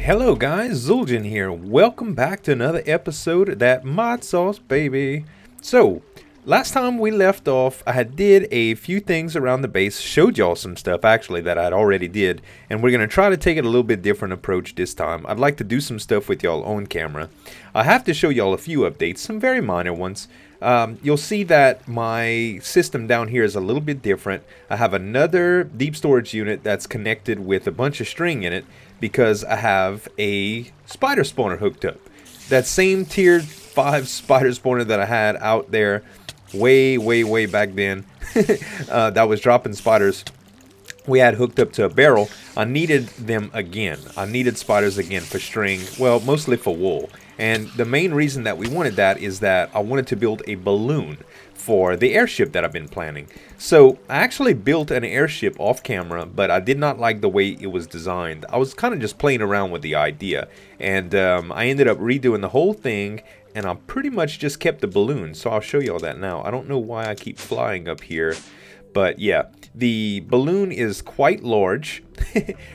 Hello guys, Zueljin here. Welcome back to another episode of that ModSauce, baby. So, last time we left off, I did a few things around the base, showed y'all some stuff actually that I'd already did, and we're going to try to take it a little bit different approach this time. I'd like to do some stuff with y'all on camera. I have to show y'all a few updates, some very minor ones. You'll see that my system down here is a little bit different. I have another deep storage unit that's connected with a bunch of string in it because I have a spider spawner hooked up. That same tier 5 spider spawner that I had out there way back then that was dropping spiders, we had hooked up to a barrel. I needed them again. I needed spiders again for string, well, mostly for wool. And the main reason that we wanted that is that I wanted to build a balloon for the airship that I've been planning. So I actually built an airship off camera, but I did not like the way it was designed. I was kind of just playing around with the idea, and I ended up redoing the whole thing, and I pretty much just kept the balloon. So I'll show you all that now. I don't know why I keep flying up here, but yeah, the balloon is quite large,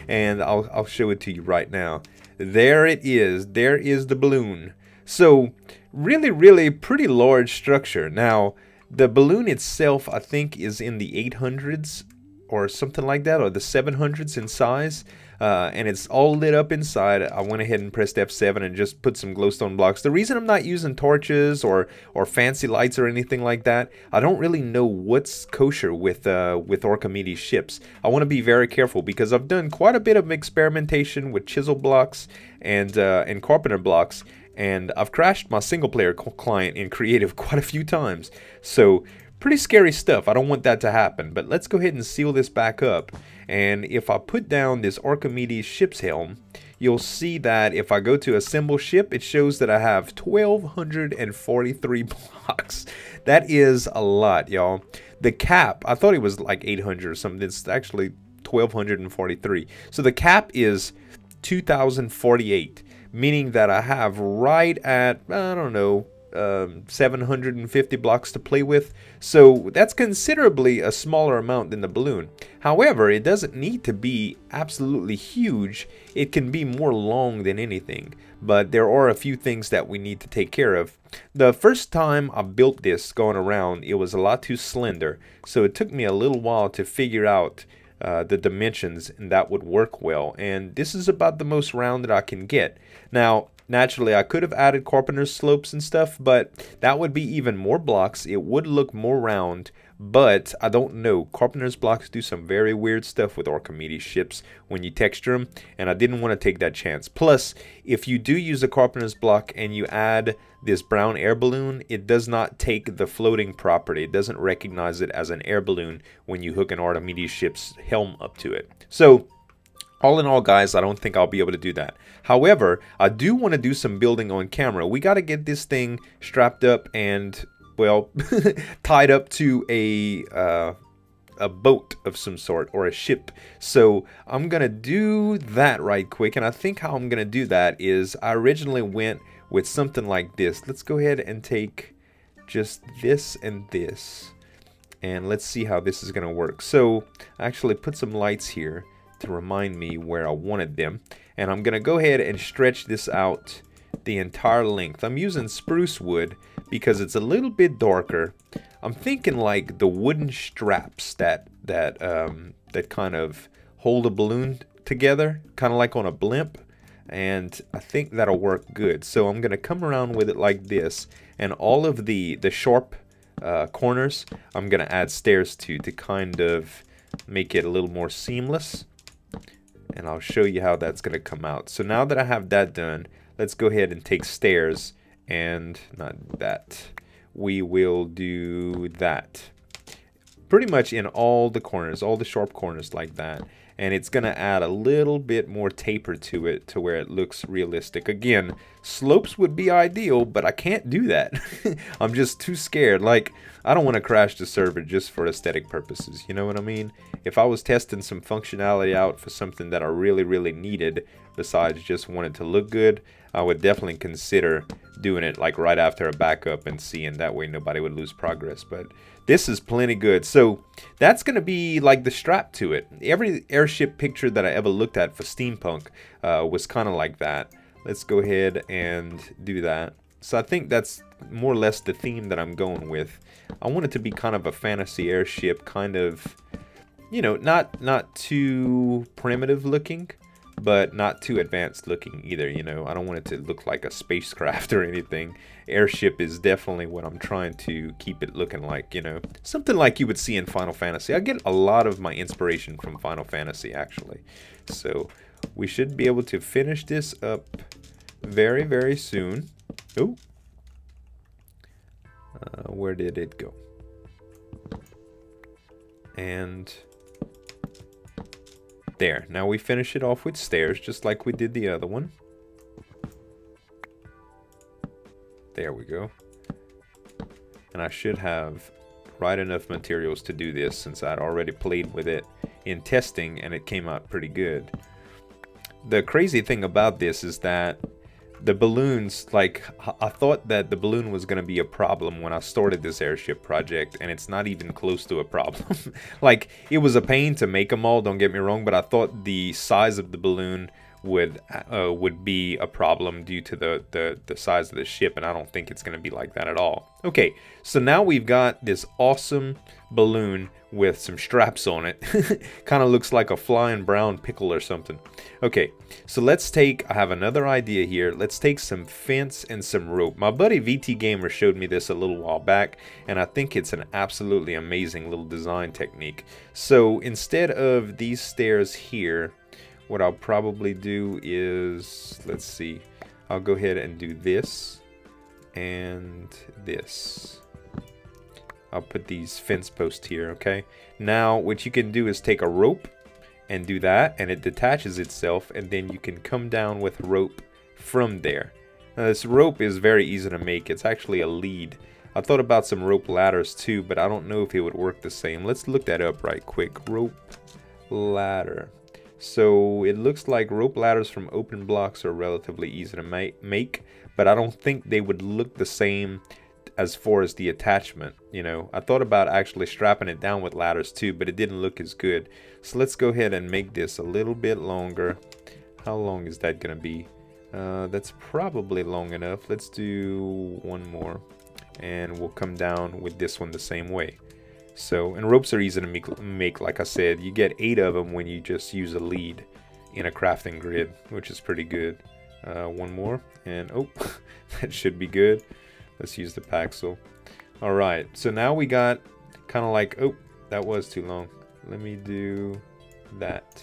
and I'll show it to you right now. There it is. There is the balloon. So really pretty large structure. Now the balloon itself I think is in the 800s or something like that, or the 700s in size, and it's all lit up inside. I went ahead and pressed F7 and just put some glowstone blocks. The reason I'm not using torches or fancy lights or anything like that, I don't really know what's kosher with Archimedes ships. I want to be very careful because I've done quite a bit of experimentation with chisel blocks and carpenter blocks, and I've crashed my single player client in creative quite a few times. So pretty scary stuff. I don't want that to happen, but let's go ahead and seal this back up. And if I put down this Archimedes ship's helm, you'll see that if I go to assemble ship, it shows that I have 1,243 blocks. That is a lot, y'all. The cap, I thought it was like 800 or something. It's actually 1,243. So the cap is 2,048, meaning that I have right at, I don't know, 750 blocks to play with. So that's considerably a smaller amount than the balloon. However, it doesn't need to be absolutely huge. It can be more long than anything, but there are a few things that we need to take care of. The first time I built this going around, it was a lot too slender, so it took me a little while to figure out the dimensions, and that would work well. And this is about the most round that I can get. Now naturally, I could have added carpenter's slopes and stuff, but that would be even more blocks. It would look more round, but I don't know. Carpenter's blocks do some very weird stuff with Archimedes ships when you texture them, and I didn't want to take that chance. Plus, if you do use a carpenter's block and you add this brown air balloon, it does not take the floating property. It doesn't recognize it as an air balloon when you hook an Archimedes ship's helm up to it. So all in all, guys, I don't think I'll be able to do that. However, I do want to do some building on camera. We got to get this thing strapped up and, well, tied up to a boat of some sort, or a ship. So I'm going to do that right quick. And I think how I'm going to do that is I originally went with something like this. Let's go ahead and take just this and this. And let's see how this is going to work. So I actually put some lights here to remind me where I wanted them, and I'm gonna go ahead and stretch this out the entire length. I'm using spruce wood because it's a little bit darker. I'm thinking like the wooden straps that kind of hold a balloon together, kind of like on a blimp, and I think that'll work good. So I'm gonna come around with it like this, and all of the sharp corners I'm gonna add stairs to kind of make it a little more seamless. And I'll show you how that's going to come out. So now that I have that done, let's go ahead and take stairs, and not that. We will do that. Pretty much in all the corners, all the sharp corners like that. And it's going to add a little bit more taper to it to where it looks realistic. Again, slopes would be ideal, but I can't do that. I'm just too scared. Like, I don't want to crash the server just for aesthetic purposes. You know what I mean? If I was testing some functionality out for something that I really needed, besides just wanting to look good, I would definitely consider doing it like right after a backup and seeing that way nobody would lose progress. But This is plenty good. So that's going to be like the strap to it. Every airship picture that I ever looked at for steampunk was kind of like that. Let's go ahead and do that. So I think that's more or less the theme that I'm going with. I want it to be kind of a fantasy airship, kind of, you know, not too primitive looking, but not too advanced looking either, you know. I don't want it to look like a spacecraft or anything. Airship is definitely what I'm trying to keep it looking like, you know. Something like you would see in Final Fantasy. I get a lot of my inspiration from Final Fantasy, actually. So we should be able to finish this up very, very soon. Oh. Where did it go? And there. Now we finish it off with stairs, just like we did the other one. There we go. And I should have right enough materials to do this, since I'd already played with it in testing and it came out pretty good. The crazy thing about this is that the balloons, like, I thought that the balloon was going to be a problem when I started this airship project, and it's not even close to a problem. Like, it was a pain to make them all, don't get me wrong, but I thought the size of the balloon would be a problem due to the size of the ship, and I don't think it's going to be like that at all. Okay, so now we've got this awesome balloon with some straps on it. Kind of looks like a flying brown pickle or something. Okay, so let's take, I have another idea here. Let's take some fence and some rope. My buddy VT Gamer showed me this a little while back, and I think it's an absolutely amazing little design technique. So instead of these stairs here, what I'll probably do is, let's see, I'll go ahead and do this and this. I'll put these fence posts here, okay? Now, what you can do is take a rope and do that, and it detaches itself, and then you can come down with rope from there. Now, this rope is very easy to make. It's actually a lead. I thought about some rope ladders too, but I don't know if it would work the same. Let's look that up right quick. Rope ladder. So it looks like rope ladders from open blocks are relatively easy to make, but I don't think they would look the same as far as the attachment, you know. I thought about actually strapping it down with ladders too, but it didn't look as good. So let's go ahead and make this a little bit longer. How long is that gonna be? That's probably long enough. Let's do one more, and we'll come down with this one the same way. So, and ropes are easy to make, like I said. You get 8 of them when you just use a lead in a crafting grid, which is pretty good. One more, and oh, that should be good. Let's use the Paxel. Alright, so now we got kind of like, oh, that was too long. Let me do that.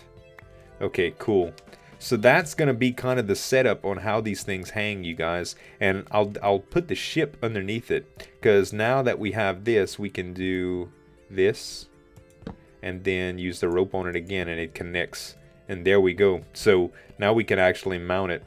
Okay, cool. So that's going to be kind of the setup on how these things hang, you guys. And I'll put the ship underneath it, because now that we have this, we can do this and then use the rope on it again, and it connects. And there we go. So now we can actually mount it.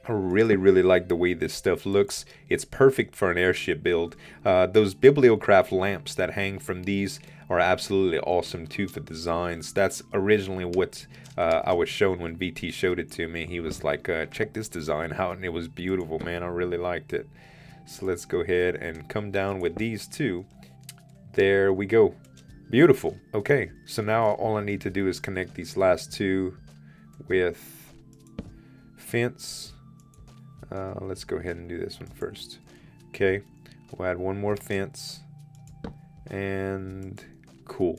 I really, really like the way this stuff looks. It's perfect for an airship build. Those Bibliocraft lamps that hang from these are absolutely awesome too for designs. That's originally what I was shown when VT showed it to me. He was like, check this design out, and it was beautiful, man. I really liked it. So let's go ahead and come down with these two. There we go. Beautiful. Okay, so now all I need to do is connect these last two with fence. Let's go ahead and do this one first. Okay, we'll add one more fence, and cool.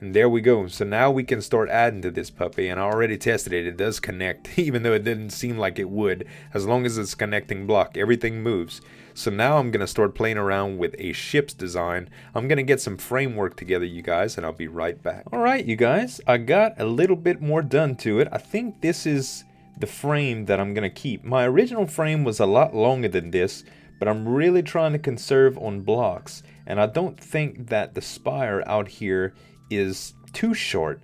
And there we go. So now we can start adding to this puppy, and I already tested it. It does connect, even though it didn't seem like it would. As long as it's connecting block, everything moves. So now I'm going to start playing around with a ship's design. I'm going to get some framework together, you guys, and I'll be right back. Alright, you guys, I got a little bit more done to it. I think this is the frame that I'm going to keep. My original frame was a lot longer than this, but I'm really trying to conserve on blocks, and I don't think that the spire out here is too short.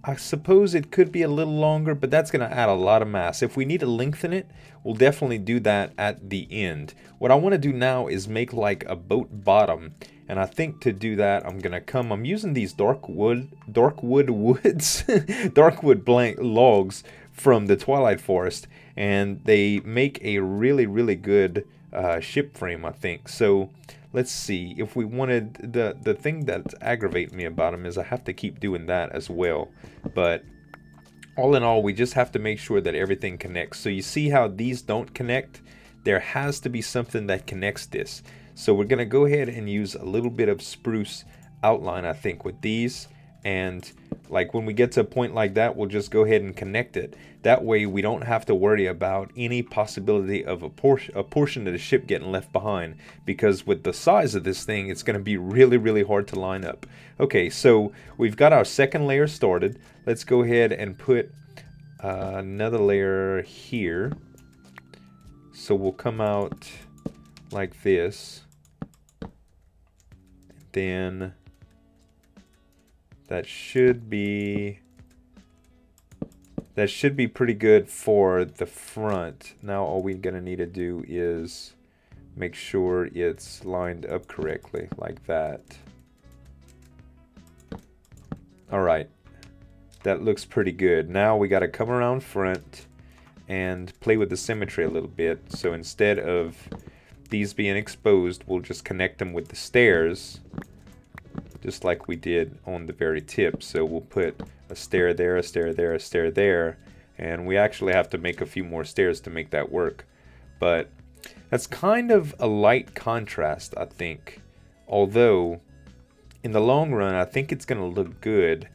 I suppose it could be a little longer, but that's going to add a lot of mass. If we need to lengthen it, we'll definitely do that at the end. What I want to do now is make like a boat bottom, and I think to do that I'm using these dark wood blank logs from the Twilight Forest, and they make a really, really good ship frame, I think. So let's see, if we wanted, the thing that's aggravating me about them is I have to keep doing that as well. But all in all, we just have to make sure that everything connects. So you see how these don't connect? There has to be something that connects this. So we're going to go ahead and use a little bit of spruce outline, I think, with these. And like when we get to a point like that, we'll just go ahead and connect it. That way we don't have to worry about any possibility of a portion of the ship getting left behind. Because with the size of this thing, it's going to be really, really hard to line up. Okay, so we've got our second layer started. Let's go ahead and put another layer here. So we'll come out like this. Then that should be pretty good for the front. Now all we're gonna need to do is make sure it's lined up correctly like that. Alright, that looks pretty good. Now we gotta come around front and play with the symmetry a little bit. So instead of these being exposed, we'll just connect them with the stairs, just like we did on the very tip. So we'll put a stair there, a stair there, a stair there, and we actually have to make a few more stairs to make that work. But that's kind of a light contrast, I think. Although, in the long run, I think it's going to look good.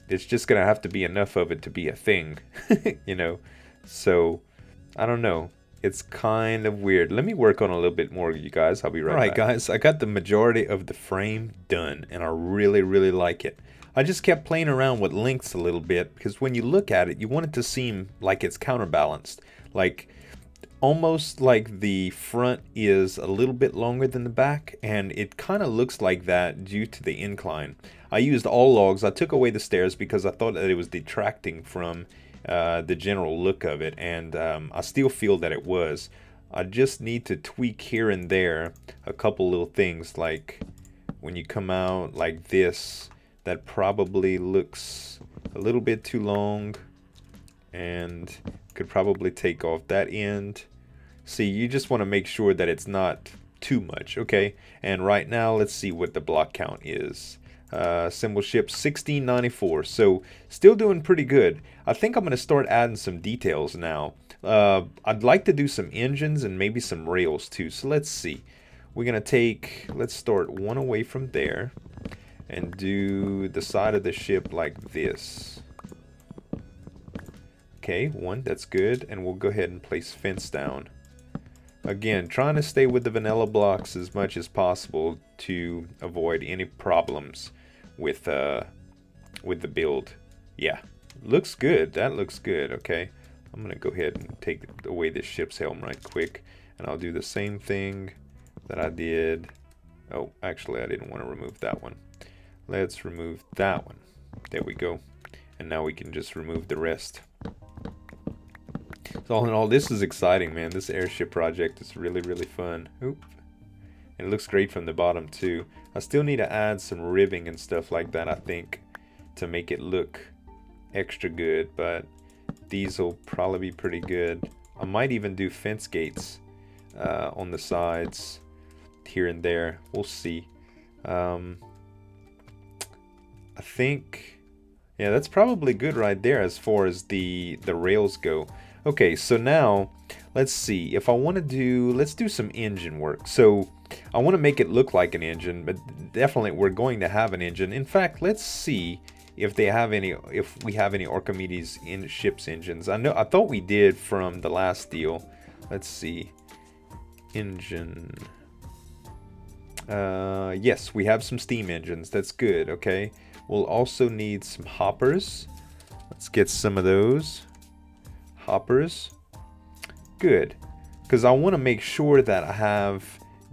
It's just going to have to be enough of it to be a thing, you know? So, I don't know. It's kind of weird. Let me work on a little bit more, you guys. I'll be right back. Alright, guys. I got the majority of the frame done, and I really, really like it. I just kept playing around with lengths a little bit, because when you look at it, you want it to seem like it's counterbalanced. Like, almost like the front is a little bit longer than the back, and it kind of looks like that due to the incline. I used all logs. I took away the stairs because I thought that it was detracting from the general look of it, and I still feel that it was. I just need to tweak here and there a couple little things, like when you come out like this, that probably looks a little bit too long and could probably take off that end. See, you just want to make sure that it's not too much, okay? And right now, let's see what the block count is. Symbol ship 1694, so still doing pretty good. I think I'm going to start adding some details now. I'd like to do some engines and maybe some rails too, so let's see. We're going to take, let's start one away from there and do the side of the ship like this. Okay, one, that's good, and we'll go ahead and place fence down. Again, trying to stay with the vanilla blocks as much as possible to avoid any problems with the build. Yeah, looks good. That looks good. Okay, I'm gonna go ahead and take away this ship's helm right quick, and I'll do the same thing that I did. Oh, actually, I didn't want to remove that one. Let's remove that one. There we go. And now we can just remove the rest. So all in all, this is exciting, man. This airship project is really, really fun. Oop. And it looks great from the bottom too. I still need to add some ribbing and stuff like that, I think, to make it look extra good, but these will probably be pretty good. I might even do fence gates on the sides here and there. We'll see. I think, yeah, that's probably good right there as far as the rails go. Okay, so now let's see. If I want to do, let's do some engine work. So I want to make it look like an engine, but definitely we're going to have an engine. In fact, let's see if they have any, if we have any Archimedes in ships engines. I thought we did from the last deal. Let's see. Engine. Yes, we have some steam engines. That's good. Okay. We'll also need some hoppers. Let's get some of those. Hoppers. Good. Because I want to make sure that I have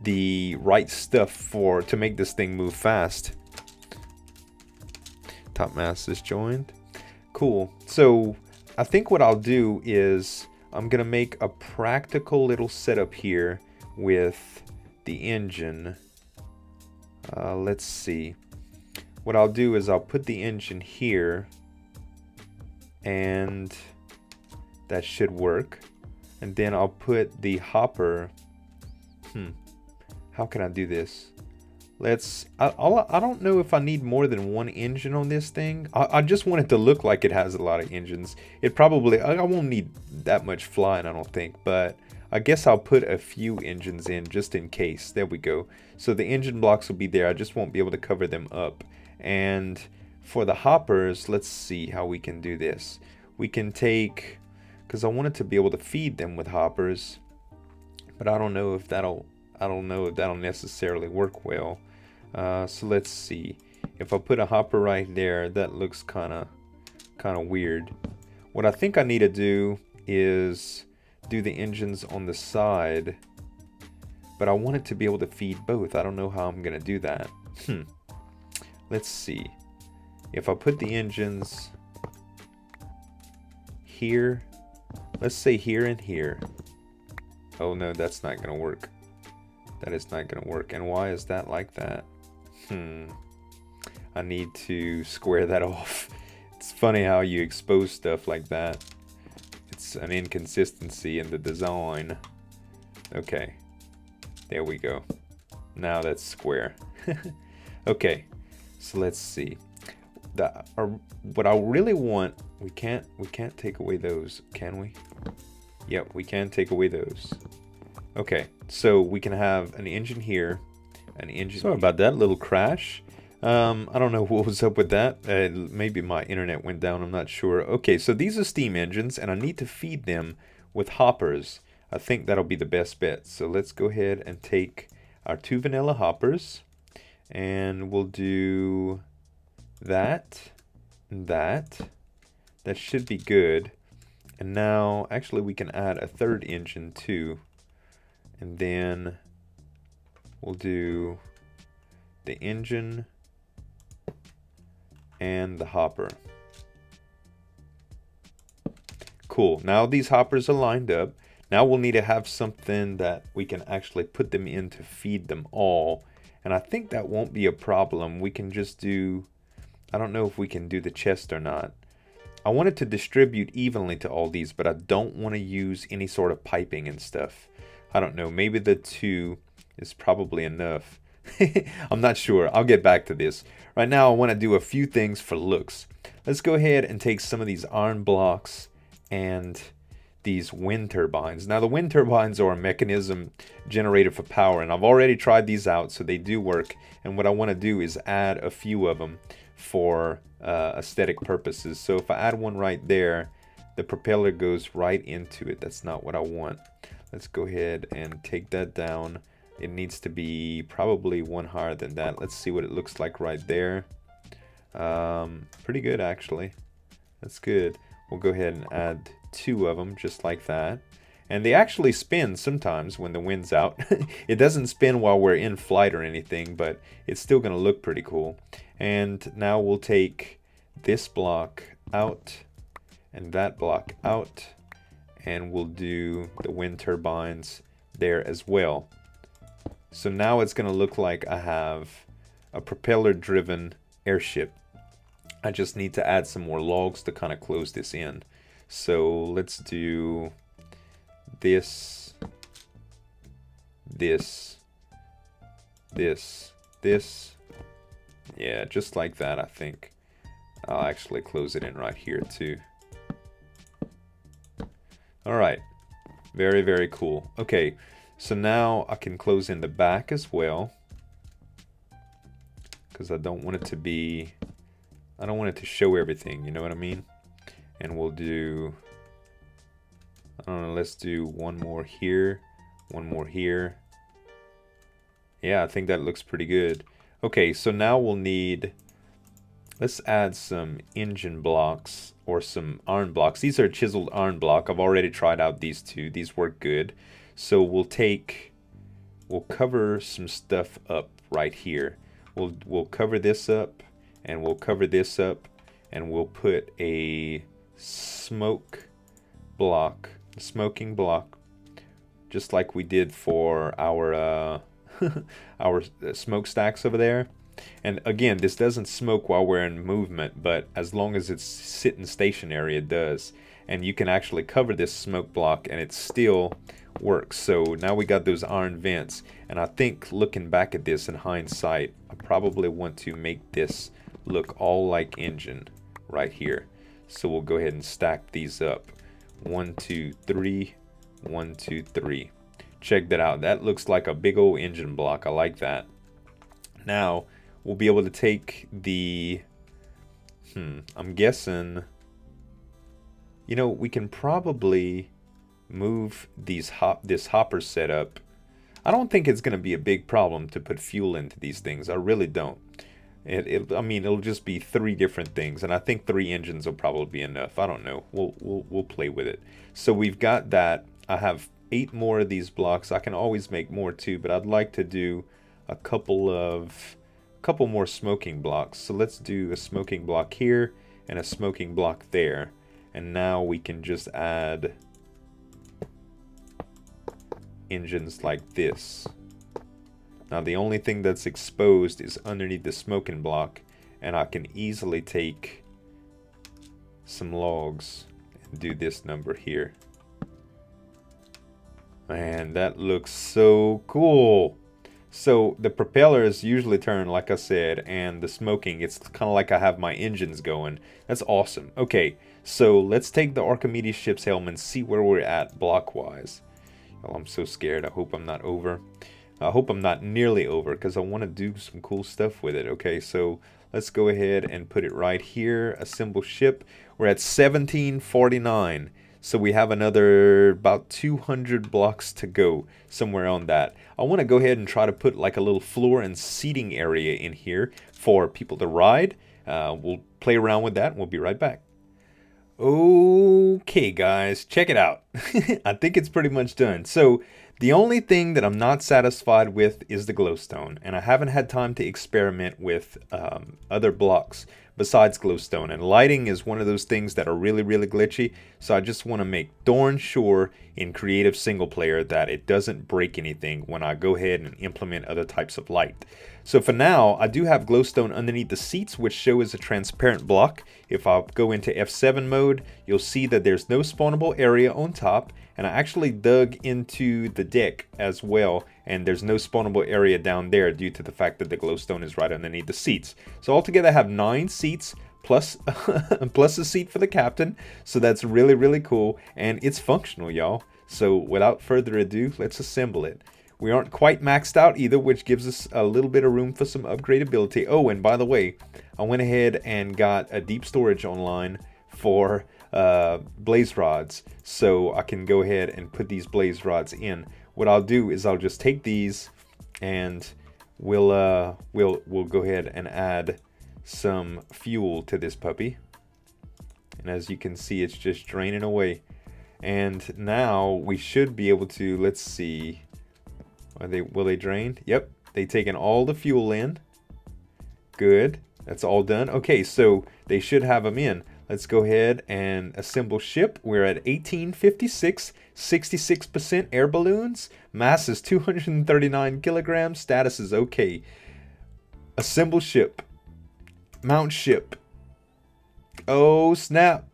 the right stuff to make this thing move fast. Top mast is joined. Cool. So I think what I'll do is I'm going to make a practical little setup here with the engine. Let's see. What I'll do is I'll put the engine here, and that should work. And then I'll put the hopper. how can I do this? I don't know if I need more than one engine on this thing. I just want it to look like it has a lot of engines. It probably, I won't need that much flying, I don't think, but I guess I'll put a few engines in just in case. There we go. So the engine blocks will be there. I just won't be able to cover them up. And for the hoppers, let's see how we can do this. We can take, because I wanted to be able to feed them with hoppers, but I don't know if that'll necessarily work well. So let's see. If I put a hopper right there, that looks kind of weird. What I think I need to do is do the engines on the side, but I want it to be able to feed both. I don't know how I'm gonna do that. Let's see. If I put the engines here, let's say here and here. Oh no, that's not gonna work. That is not gonna work. And why is that like that? I need to square that off. It's funny how you expose stuff like that. It's an inconsistency in the design. Okay, there we go. Now that's square. Okay, so let's see. What I really want, we can't take away those, can we? Yep, we can take away those. Okay, so we can have an engine here, an engine. Sorry about that little crash. I don't know what was up with that. Maybe my internet went down, I'm not sure. Okay, so these are steam engines, and I need to feed them with hoppers. I think that'll be the best bet. So let's go ahead and take our 2 vanilla hoppers, and we'll do that and that. That should be good. And now, actually, we can add a 3rd engine too. And then we'll do the engine and the hopper. Cool. Now these hoppers are lined up. Now we'll need to have something that we can actually put them in to feed them all. And I think that won't be a problem. We can just do, I don't know if we can do the chest or not. I want it to distribute evenly to all these, but I don't want to use any sort of piping and stuff. I don't know, maybe the 2 is probably enough. I'm not sure. I'll get back to this. Right now I want to do a few things for looks. Let's go ahead and take some of these iron blocks and these wind turbines. Now the wind turbines are a mechanism generated for power, and I've already tried these out, so they do work. And what I want to do is add a few of them for aesthetic purposes. So if I add one right there, the propeller goes right into it. That's not what I want. Let's go ahead and take that down. It needs to be probably one higher than that. Let's see what it looks like right there. Pretty good, actually. That's good. We'll go ahead and add 2 of them just like that. And they actually spin sometimes when the wind's out. It doesn't spin while we're in flight or anything, but it's still going to look pretty cool. And now we'll take this block out and that block out, and we'll do the wind turbines there as well. So now it's going to look like I have a propeller driven airship. I just need to add some more logs to kind of close this in. So let's do this, this, this, this. Yeah, just like that, I think. I'll actually close it in right here too. Alright, very, very cool. Okay, so now I can close in the back as well, because I don't want it to be, I don't want it to show everything, you know what I mean? And we'll do, I don't know, let's do one more here, one more here. Yeah, I think that looks pretty good. Okay, so now we'll need, let's add some engine blocks or some iron blocks. These are chiseled iron block. I've already tried out these 2. These work good. So we'll cover some stuff up right here. We'll cover this up, and we'll cover this up, and we'll put a smoke block, a smoking block, just like we did for our our smokestacks over there. And again, this doesn't smoke while we're in movement, but as long as it's sitting stationary, it does. And you can actually cover this smoke block, and it still works. So now we got those iron vents, and I think looking back at this in hindsight, I probably want to make this look all like engine right here. So we'll go ahead and stack these up. 1, 2, 3, 1, 2, 3. Check that out. That looks like a big old engine block. I like that. Now we'll be able to take the I'm guessing, you know, we can probably move this hopper setup. I don't think it's going to be a big problem to put fuel into these things. I really don't. I mean, it'll just be 3 different things, and I think 3 engines will probably be enough. I don't know. We'll play with it. So we've got that. I have 8 more of these blocks. I can always make more too, but I'd like to do a couple more smoking blocks. So let's do a smoking block here and a smoking block there, and now we can just add engines like this. Now the only thing that's exposed is underneath the smoking block, and I can easily take some logs and do this number here. Man, that looks so cool. So the propellers usually turn, like I said, and the smoking, it's kind of like I have my engines going. That's awesome. Okay, so let's take the Archimedes ship's helm and see where we're at block-wise. Oh, I'm so scared. I hope I'm not over. I hope I'm not nearly over, because I want to do some cool stuff with it. Okay, so let's go ahead and put it right here. Assemble ship. We're at 1749. So we have another about 200 blocks to go, somewhere on that. I want to go ahead and try to put like a little floor and seating area in here for people to ride. We'll play around with that and we'll be right back. Okay guys, check it out. I think it's pretty much done. So the only thing that I'm not satisfied with is the glowstone, and I haven't had time to experiment with other blocks besides glowstone, and lighting is one of those things that are really glitchy, so I just want to make darn sure in creative single player that it doesn't break anything when I go ahead and implement other types of light. So for now, I do have glowstone underneath the seats, which show as a transparent block. If I go into F7 mode, you'll see that there's no spawnable area on top, and I actually dug into the deck as well, and there's no spawnable area down there due to the fact that the glowstone is right underneath the seats. So altogether I have 9 seats plus plus a seat for the captain, so that's really cool, and it's functional, y'all. So without further ado, let's assemble it. We aren't quite maxed out either, which gives us a little bit of room for some upgradability. Oh, and by the way, I went ahead and got a deep storage online for blaze rods, so I can go ahead and put these blaze rods in. What I'll do is I'll just take these and we'll go ahead and add some fuel to this puppy, and as you can see, it's just draining away. And now we should be able to, let's see, will they drain? Yep, they've taken all the fuel in. Good, that's all done. Okay, so they should have them in. Let's go ahead and assemble ship. We're at 1856, 66% air balloons. Mass is 239 kilograms. Status is okay. Assemble ship. Mount ship. Oh snap.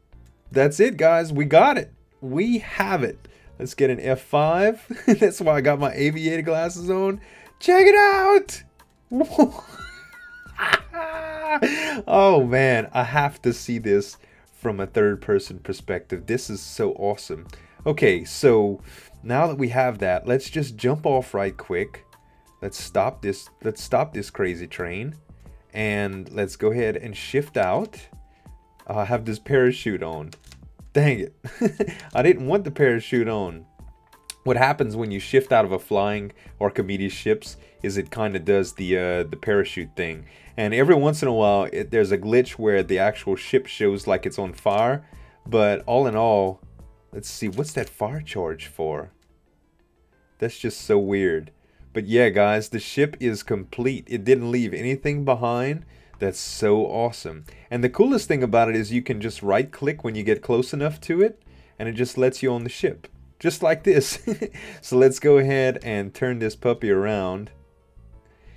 That's it, guys. We got it. We have it. Let's get an F5. That's why I got my aviator glasses on. Check it out. Oh man, I have to see this from a third-person perspective. This is so awesome. Okay, so now that we have that, let's just jump off right quick. Let's stop this crazy train, and let's go ahead and shift out. I have this parachute on. Dang it. I didn't want the parachute on. What happens when you shift out of a flying Archimedes ships is it kind of does the parachute thing. And every once in a while, there's a glitch where the actual ship shows like it's on fire. But all in all, let's see, what's that fire charge for? That's just so weird. But yeah, guys, the ship is complete. It didn't leave anything behind. That's so awesome. And the coolest thing about it is you can just right-click when you get close enough to it, and it just lets you on the ship. Just like this. So let's go ahead and turn this puppy around.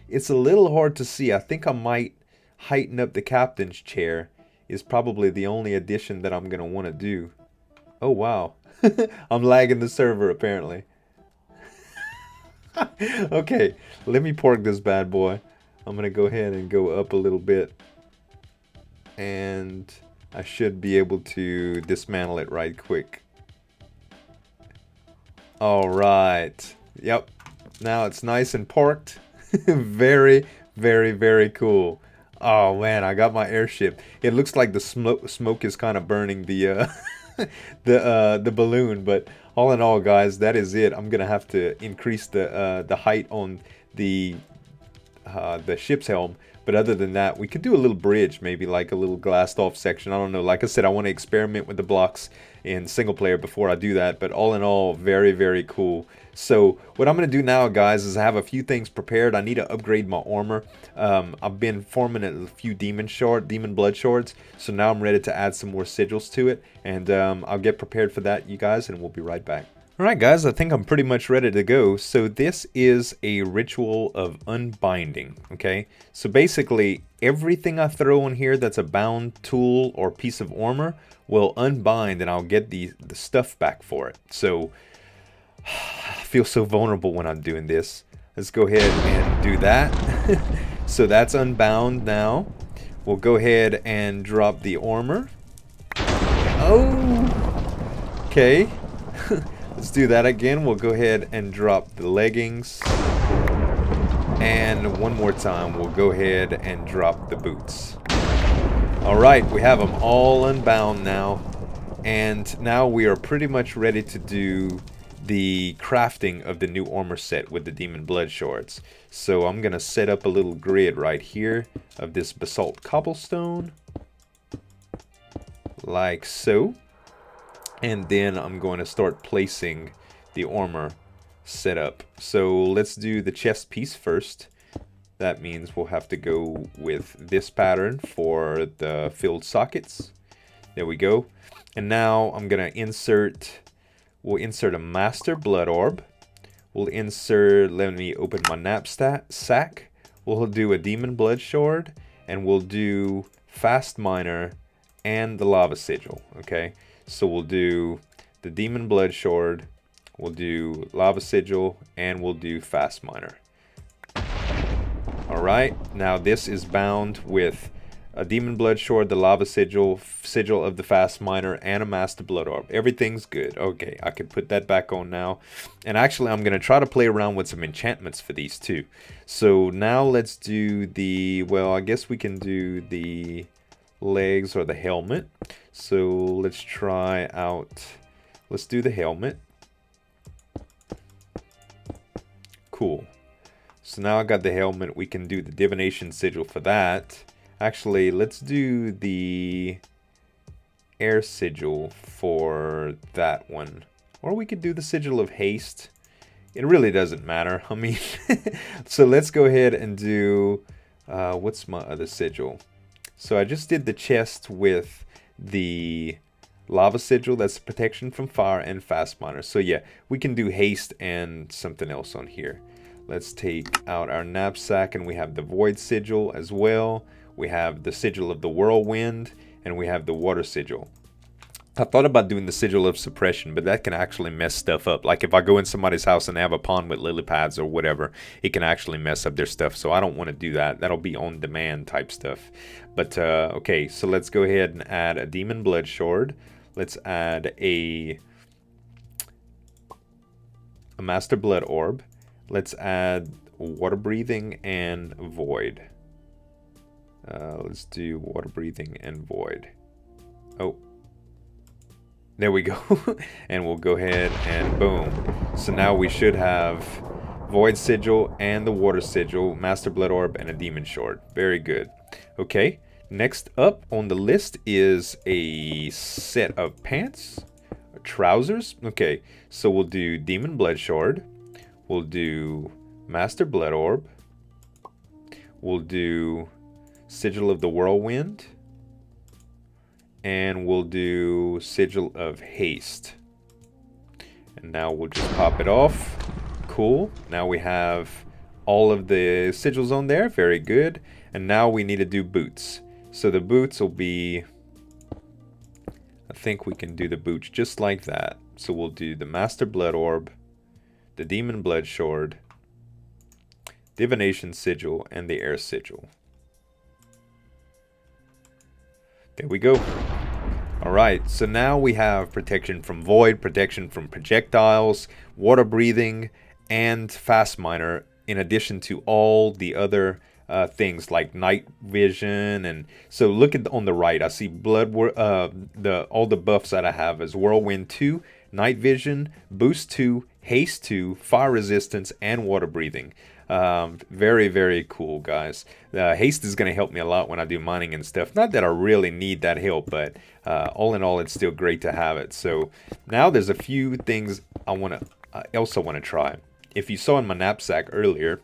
It's a little hard to see. I think I might heighten up the captain's chair. Is probably the only addition that I'm going to want to do. Oh, wow. I'm lagging the server, apparently. Okay, let me park this bad boy. I'm gonna go ahead and go up a little bit. And I should be able to dismantle it right quick. Alright. Yep. Now it's nice and parked. Very, very, very cool. Oh man, I got my airship. It looks like the smoke is kind of burning the the balloon, but all in all, guys, that is it. I'm gonna have to increase the height on the ship's helm. But other than that, we could do a little bridge, maybe like a little glassed off section. I don't know. Like I said, I want to experiment with the blocks in single player before I do that. But all in all, very, very cool. So what I'm going to do now, guys, is I have a few things prepared. I need to upgrade my armor. I've been forming a few demon blood shards. So now I'm ready to add some more sigils to it. And I'll get prepared for that, you guys, and we'll be right back. Alright guys, I think I'm pretty much ready to go. So this is a ritual of unbinding, okay? So basically, everything I throw in here that's a bound tool or piece of armor will unbind and I'll get the stuff back for it. So, I feel so vulnerable when I'm doing this. Let's go ahead and do that. So that's unbound now. We'll go ahead and drop the armor. Oh! Okay. Let's do that again. We'll go ahead and drop the leggings. And one more time, we'll go ahead and drop the boots. Alright, we have them all unbound now. And now we are pretty much ready to do the crafting of the new armor set with the demon blood shards. So I'm going to set up a little grid right here of this basalt cobblestone. Like so. And then I'm going to start placing the armor setup. So let's do the chest piece first. That means we'll have to go with this pattern for the filled sockets. There we go. And now I'm going to we'll insert a master blood orb. We'll insert, let me open my knapsack. We'll do a demon blood shard. And we'll do fast miner and the lava sigil. Okay. So we'll do the demon blood shard, we'll do lava sigil, and we'll do fast miner. Alright, now this is bound with a demon blood shard, the lava sigil, sigil of the fast miner, and a master blood orb. Everything's good. Okay, I can put that back on now. And actually, I'm going to try to play around with some enchantments for these too. So now let's do the, well, I guess we can do the legs or the helmet. So let's try out, let's do the helmet. Cool. So now I got the helmet. We can do the divination sigil for that. Actually, let's do the air sigil for that one. Or we could do the sigil of haste. It really doesn't matter. I mean, so let's go ahead and do, what's my other sigil? So I just did the chest with the lava sigil, that's protection from fire and fast miner. So yeah, we can do haste and something else on here. Let's take out our knapsack and we have the void sigil as well. We have the sigil of the whirlwind and we have the water sigil. I thought about doing the sigil of suppression, but that can actually mess stuff up. Like if I go in somebody's house and they have a pond with lily pads or whatever, it can actually mess up their stuff. So I don't want to do that. That'll be on demand type stuff. But okay, so let's go ahead and add a demon blood shard. Let's add a master blood orb. Let's add water breathing and void. Let's do water breathing and void. Oh. There we go. And we'll go ahead and boom. So now we should have void sigil and the water sigil, master blood orb, and a demon shard. Very good. Okay. Next up on the list is a set of pants, trousers. Okay. So we'll do demon blood shard. We'll do master blood orb. We'll do sigil of the whirlwind. And we'll do sigil of haste. And now we'll just pop it off. Cool. Now we have all of the sigils on there. Very good. And now we need to do boots. So the boots will be, I think we can do the boots just like that. So we'll do the master blood orb, the demon blood shard, Divination Sigil, and the Air Sigil. There we go. Alright, so now we have protection from void, protection from projectiles, water breathing, and fast miner, in addition to all the other things like night vision. And so look at on the right, I see all the buffs that I have is whirlwind 2, night vision, boost 2, haste 2, fire resistance, and water breathing. Very, very cool, guys. Haste is going to help me a lot when I do mining and stuff. Not that I really need that help, but all in all, it's still great to have it. So now there's a few things I want to try. If you saw in my knapsack earlier,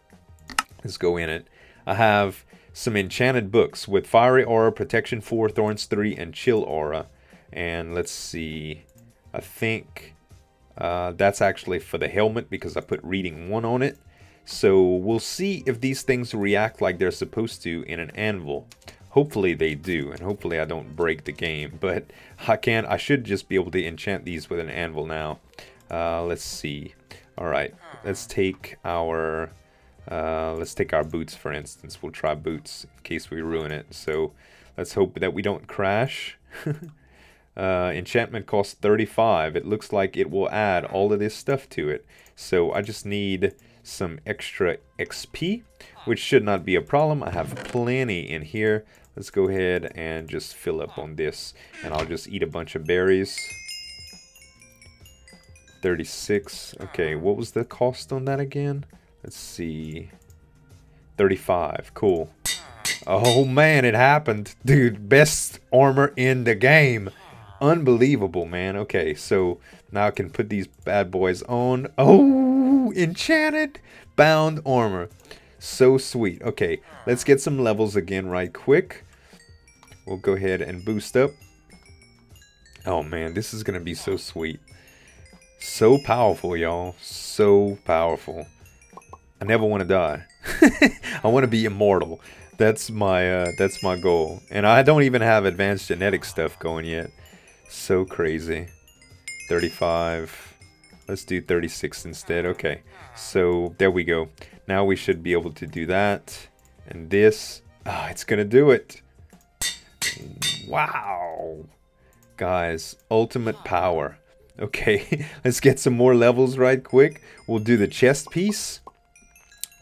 let's go in it. I have some enchanted books with Fiery Aura, Protection 4, Thorns 3, and Chill Aura. And let's see, I think that's actually for the helmet because I put Reading 1 on it. So we'll see if these things react like they're supposed to in an anvil. Hopefully they do, and hopefully I don't break the game. But I should just be able to enchant these with an anvil now. Let's see. All right, let's take our boots, for instance. We'll try boots in case we ruin it. So let's hope that we don't crash. Enchantment costs 35. It looks like it will add all of this stuff to it. So I just need some extra XP, which should not be a problem. I have plenty in here. Let's go ahead and just fill up on this, and I'll just eat a bunch of berries. 36. Okay, what was the cost on that again? Let's see. 35. Cool. Oh man, it happened. Dude, best armor in the game. Unbelievable, man. Okay, so now I can put these bad boys on. Oh, enchanted bound armor. So sweet. Okay, let's get some levels again right quick. We'll go ahead and boost up. Oh man, this is going to be so sweet. So powerful, y'all. So powerful. I never want to die. I want to be immortal. That's my goal. And I don't even have advanced genetic stuff going yet. So crazy. 35. Let's do 36 instead. Okay. So there we go. Now we should be able to do that. And this. Ah, it's going to do it. Wow. Guys, ultimate power. Okay, let's get some more levels right quick. We'll do the chest piece.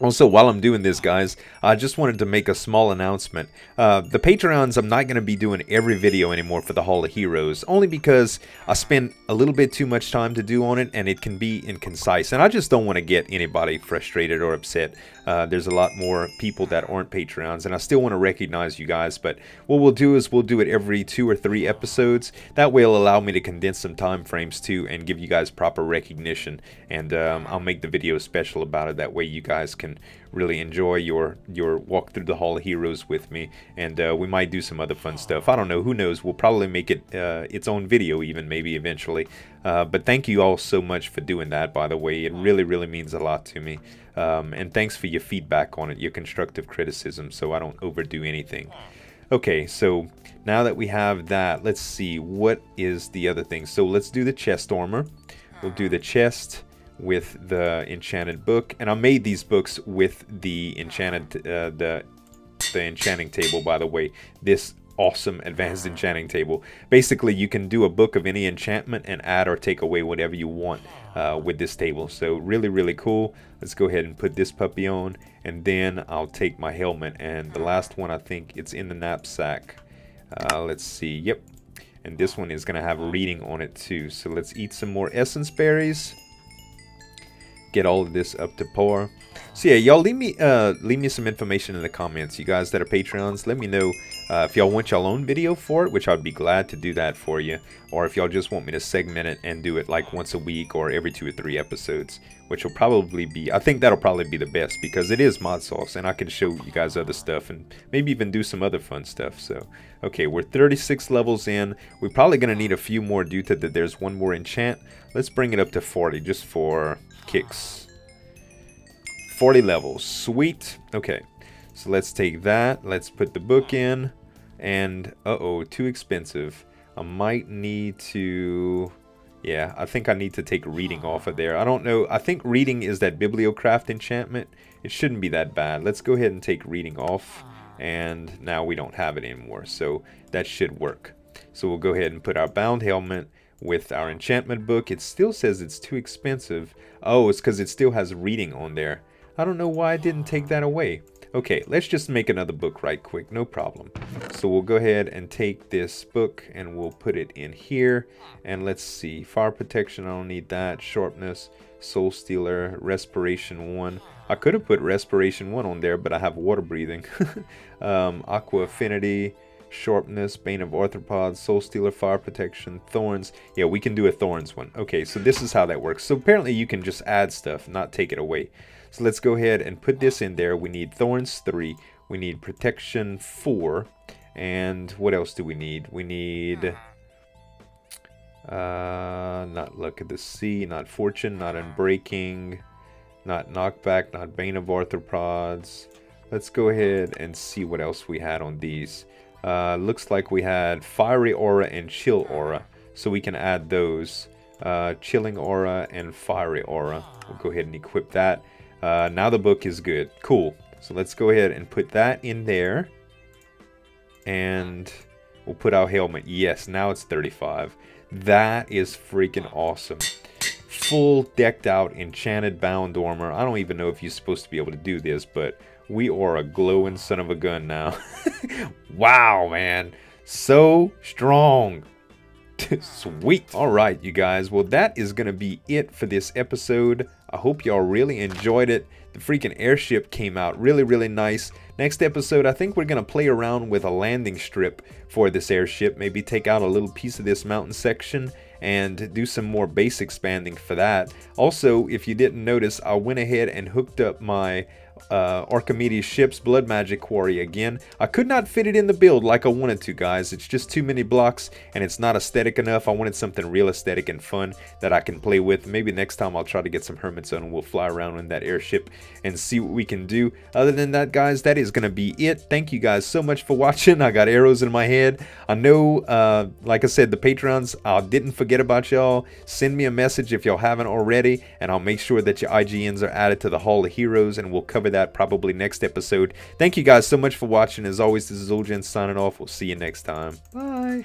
Also, while I'm doing this, guys, I just wanted to make a small announcement. The Patreons, I'm not going to be doing every video anymore for the Hall of Heroes, only because I spend a little bit too much time to do on it, and it can be inconcise, and I just don't want to get anybody frustrated or upset. There's a lot more people that aren't Patreons, and I still want to recognize you guys, but what we'll do is we'll do it every 2 or 3 episodes. That way it'll allow me to condense some time frames too, and give you guys proper recognition, and I'll make the video special about it. That way you guys can really enjoy your walk through the Hall of Heroes with me, and we might do some other fun stuff. I don't know, who knows, we'll probably make it its own video even, maybe eventually. But thank you all so much for doing that, by the way. It really means a lot to me, and thanks for your feedback on it, your constructive criticism, so I don't overdo anything. Okay, so now that we have that, let's see, what is the other thing? So let's do the chest armor. We'll do the chest with the enchanted book, and I made these books with the enchanted the enchanting table, by the way. This awesome advanced enchanting table. Basically, you can do a book of any enchantment and add or take away whatever you want with this table. So really cool. Let's go ahead and put this puppy on, and then I'll take my helmet, and the last one, I think it's in the knapsack. Let's see. Yep, and this one is gonna have a reading on it too. So let's eat some more essence berries. Get all of this up to par. So yeah, y'all leave me some information in the comments. You guys that are Patreons, let me know if y'all want y'all own video for it, which I'd be glad to do that for you, or if y'all just want me to segment it and do it like once a week or every 2 or 3 episodes, which will probably be, I think that'll probably be the best, because it is ModSauce and I can show you guys other stuff and maybe even do some other fun stuff. So okay, we're 36 levels in. We're probably gonna need a few more due to that there's one more enchant. Let's bring it up to 40 just for kicks. 40 levels. Sweet. Okay, so let's take that. Let's put the book in. And, uh-oh, too expensive. I might need to Yeah, I think I need to take reading off of there. I don't know. I think reading is that Bibliocraft enchantment. It shouldn't be that bad. Let's go ahead and take reading off. And now we don't have it anymore. So that should work. So we'll go ahead and put our bound helmet with our enchantment book. It still says it's too expensive. Oh, it's because it still has reading on there. I don't know why I didn't take that away. Okay, let's just make another book right quick, no problem. So we'll go ahead and take this book and we'll put it in here. And let's see, fire protection, I don't need that. Sharpness, soul stealer, respiration 1. I could have put respiration 1 on there, but I have water breathing. Aqua affinity, sharpness, bane of arthropods, soul stealer, fire protection, thorns. Yeah, we can do a thorns one. Okay, so this is how that works. So apparently you can just add stuff, not take it away. So let's go ahead and put this in there. We need thorns 3, we need protection 4, and what else do we need? We need not luck of the sea, not fortune, not unbreaking, not knockback, not bane of arthropods. Let's go ahead and see what else we had on these. Looks like we had fiery aura and chill aura, so we can add those. Chilling aura and fiery aura. We'll go ahead and equip that. Now the book is good. Cool. So let's go ahead and put that in there. And we'll put our helmet. Yes, now it's 35. That is freaking awesome. Full decked out enchanted bound armor. I don't even know if you're supposed to be able to do this, but we are a glowing son of a gun now. Wow, man. So strong. Sweet. Alright, you guys. Well, that is going to be it for this episode. I hope y'all really enjoyed it. The freaking airship came out really, really nice. Next episode, I think we're going to play around with a landing strip for this airship. Maybe take out a little piece of this mountain section and do some more base expanding for that. Also, if you didn't notice, I went ahead and hooked up my Archimedes ship's blood magic quarry again. I could not fit it in the build like I wanted to, guys. It's just too many blocks and it's not aesthetic enough. I wanted something real aesthetic and fun that I can play with. Maybe next time I'll try to get some Hermits on and we'll fly around in that airship and see what we can do. Other than that, guys, that is going to be it. Thank you guys so much for watching. I got arrows in my head. I know, like I said, the Patreons, I didn't forget about y'all. Send me a message if y'all haven't already, and I'll make sure that your IGNs are added to the Hall of Heroes, and we'll cover that probably next episode. Thank you guys so much for watching. As always, this is Zueljin signing off. We'll see you next time. Bye.